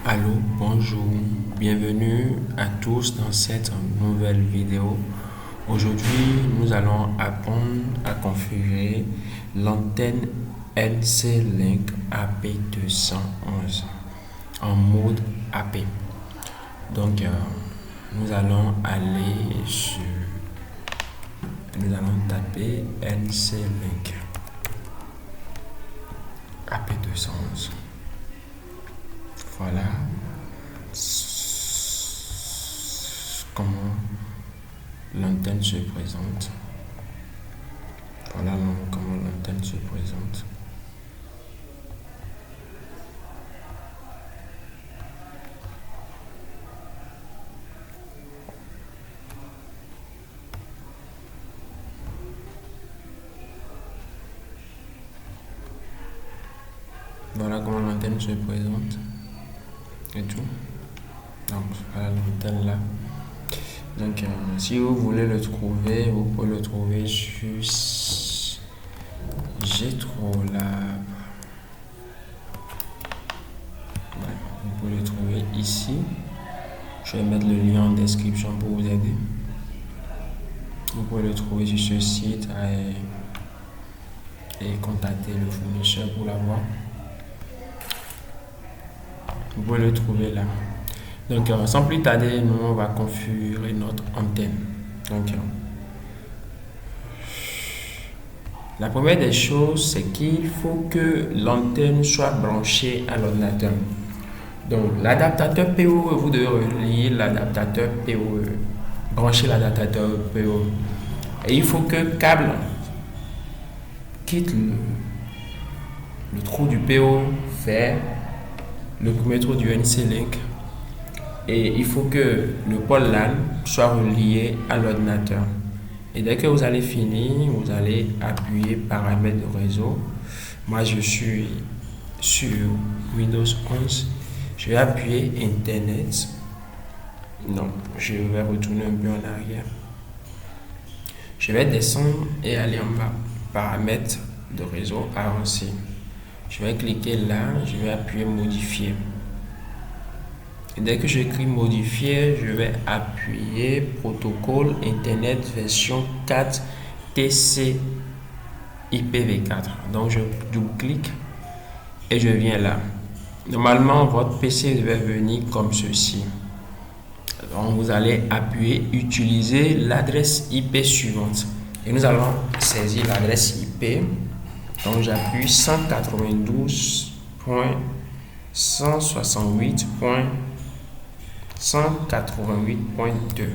Allô, bonjour, bienvenue à tous dans cette nouvelle vidéo. Aujourd'hui, nous allons apprendre à configurer l'antenne NC-Link AP211 en mode AP. Donc, nous allons taper NC-Link AP211. Voilà comment l'antenne se présente. Voilà comment l'antenne se présente. Voilà comment l'antenne se présente. Et tout. Donc, voilà l'antenne là. Donc, si vous voulez le trouver, vous pouvez le trouver sur GTROLab. Ouais, vous pouvez le trouver ici. Je vais mettre le lien en description pour vous aider. Vous pouvez le trouver sur ce site et contacter le fournisseur pour l'avoir. Vous pouvez le trouver là. Donc, sans plus tarder, nous, on va configurer notre antenne. Donc, la première des choses, c'est qu'il faut que l'antenne soit branchée à l'ordinateur. Donc, l'adaptateur PoE, vous devez relier l'adaptateur PoE, brancher l'adaptateur PoE. Et il faut que le câble quitte le trou du PoE vers le premier trou du NC-Link. Et il faut que le pôle LAN soit relié à l'ordinateur. Et dès que vous allez finir, vous allez appuyer paramètres de réseau. Moi, je suis sur Windows 11. Je vais appuyer Internet. Non, je vais retourner un peu en arrière. Je vais descendre et aller en bas. Paramètres de réseau avancé. Je vais cliquer là, je vais appuyer Modifier. Et dès que j'écris Modifier, je vais appuyer Protocole Internet version 4 TC IPv4. Donc je double-clique et je viens là. Normalement, votre PC devait venir comme ceci. Donc vous allez appuyer Utiliser l'adresse IP suivante. Et nous allons saisir l'adresse IP. Donc j'appuie 192.168.188.2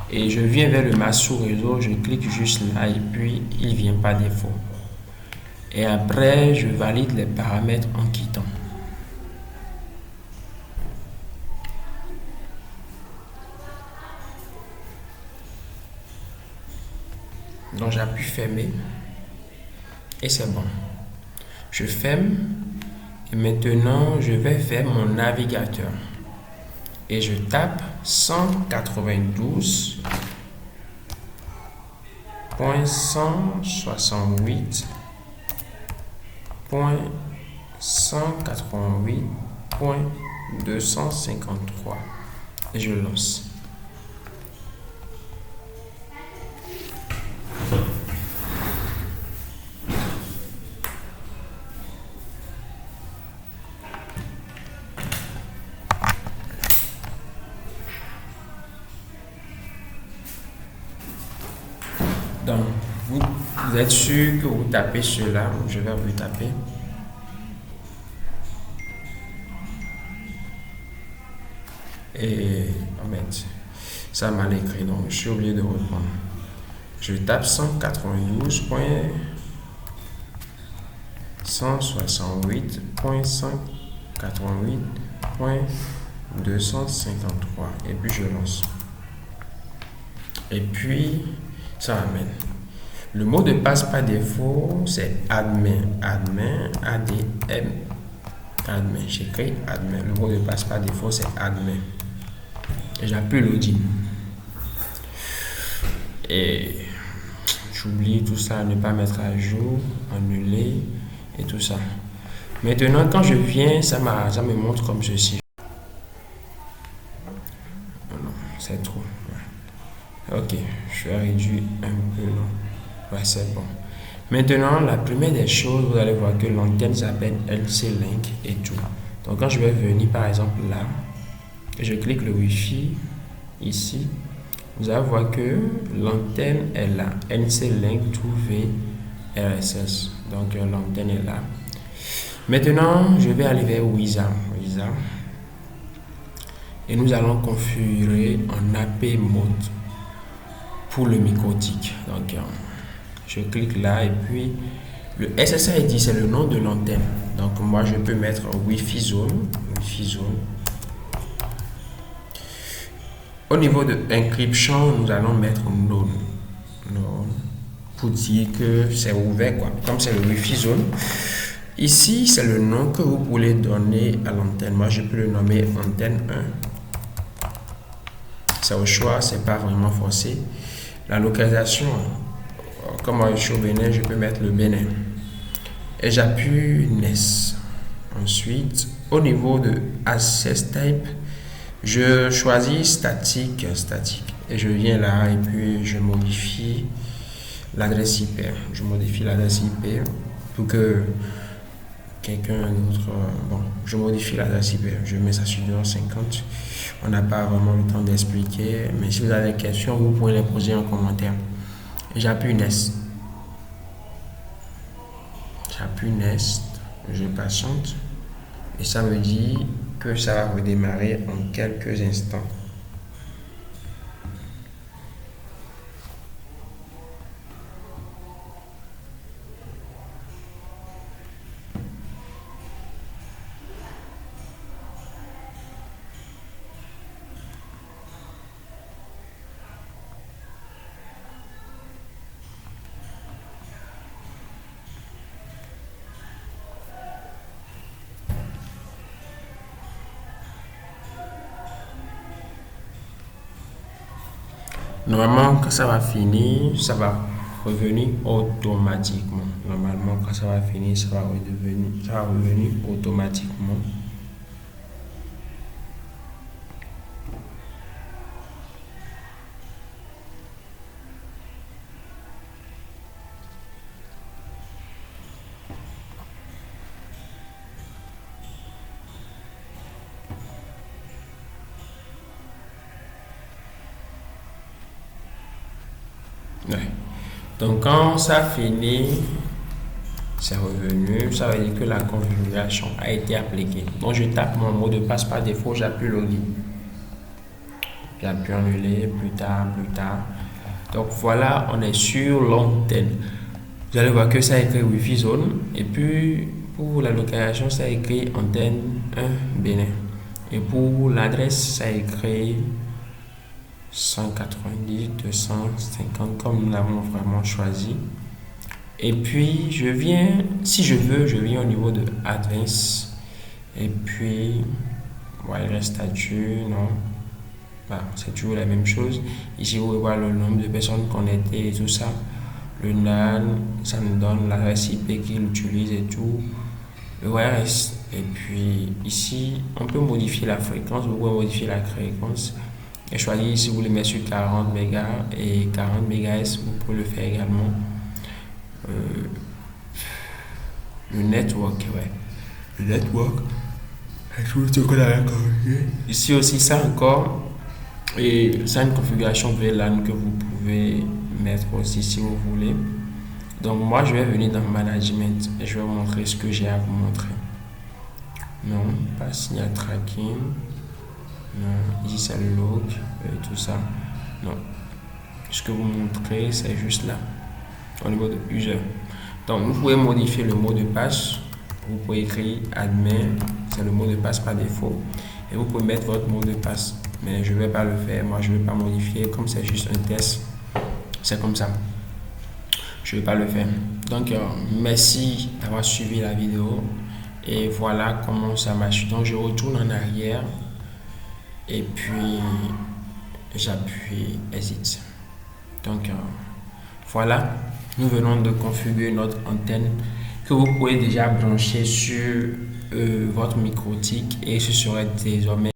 et je viens vers le massou réseau, je clique juste là et puis il vient par défaut. Et après, je valide les paramètres en quittant. Donc j'appuie fermer. Et c'est bon. Je ferme. Et maintenant, je vais vers mon navigateur. Et je tape 192.168.188.253. Et je lance. Donc, vous êtes sûr que vous tapez cela, je vais vous taper. Et en fait, ça m'a écrit, donc je suis obligé de reprendre. Je tape 192.168.188.253 et puis je lance. Et puis, ça amène. Le mot de passe par défaut, c'est admin. Admin, ADM. Admin. J'écris admin. Le mot de passe par défaut, c'est admin. Et j'appuie login. Et j'oublie tout ça, ne pas mettre à jour, annuler et tout ça. Maintenant, quand je viens, ça me montre comme ceci. Oh non, c'est trop. Ouais. Ok, je vais réduire un peu. Non. Ouais, c'est bon. Maintenant, la première des choses, vous allez voir que l'antenne s'appelle LC-Link et tout. Donc, quand je vais venir par exemple là, je clique le Wi-Fi ici, vous allez voir que l'antenne est là. LC-Link 2V RSS. Donc, l'antenne est là. Maintenant, je vais aller vers Wisa. Et nous allons configurer en AP mode pour le microtique. Donc, je clique là et puis le SSID, c'est le nom de l'antenne. Donc, moi, je peux mettre Wi-Fi zone. Au niveau de encryption, nous allons mettre non pour dire que c'est ouvert, quoi. Comme c'est le Wi-Fi zone. Ici, c'est le nom que vous pouvez donner à l'antenne. Moi, je peux le nommer antenne 1. C'est au choix, c'est pas vraiment forcé. La localisation, comme moi je suis au Bénin, je peux mettre le Bénin. Et j'appuie NES. Ensuite, au niveau de Access Type, je choisis statique. Et je viens là et puis je modifie l'adresse IP. Pour que quelqu'un d'autre. Bon, je modifie l'adresse IP. Je mets ça sur 250. On n'a pas vraiment le temps d'expliquer. Mais si vous avez des questions, vous pouvez les poser en commentaire. Et j'appuie Next. Je patiente. Et ça me dit que ça va redémarrer en quelques instants. Normalement, quand ça va finir, ça va revenir automatiquement. Normalement, quand ça va finir, ça va revenir automatiquement. Ouais. Donc quand ça finit, c'est revenu, ça veut dire que la configuration a été appliquée. Donc je tape mon mot de passe par défaut, j'appuie login. J'appuie annuler, plus tard. Donc voilà, on est sur l'antenne. Vous allez voir que ça a écrit Wi-Fi zone. Et puis pour la localisation, ça a écrit antenne 1 Bénin. Et pour l'adresse, ça a écrit 190, 250, comme nous l'avons vraiment choisi. Et puis, si je veux, je viens au niveau de Advanced. Et puis, wireless statut, non. Bah, c'est toujours la même chose. Ici, vous pouvez voir le nombre de personnes connectées et tout ça. Le NAN, ça nous donne l'adresse IP qu'il utilise et tout. Le wireless. Et puis, ici, on peut modifier la fréquence. Vous pouvez modifier la fréquence. Et choisir si vous voulez mettre sur 40 mégas et 40 MHz, vous pouvez le faire également. Le network, Le network, c'est tout ce qu'on a corrigé. Ici aussi, ça encore. Et ça, une configuration VLAN que vous pouvez mettre aussi si vous voulez. Donc, moi, je vais venir dans Management et je vais vous montrer ce que j'ai à vous montrer. Non, pas signal tracking. Non, ici c'est le log et tout ça. Non. Ce que vous montrez, c'est juste là, au niveau de user. Donc, vous pouvez modifier le mot de passe. Vous pouvez écrire admin, c'est le mot de passe par défaut. Et vous pouvez mettre votre mot de passe. Mais je ne vais pas le faire. Moi, je ne vais pas modifier. Comme c'est juste un test, c'est comme ça. Je ne vais pas le faire. Donc, merci d'avoir suivi la vidéo. Et voilà comment ça marche. Donc, je retourne en arrière. Et puis, j'appuie Exit. Donc, voilà, nous venons de configurer notre antenne que vous pouvez déjà brancher sur votre micro-tic et ce serait désormais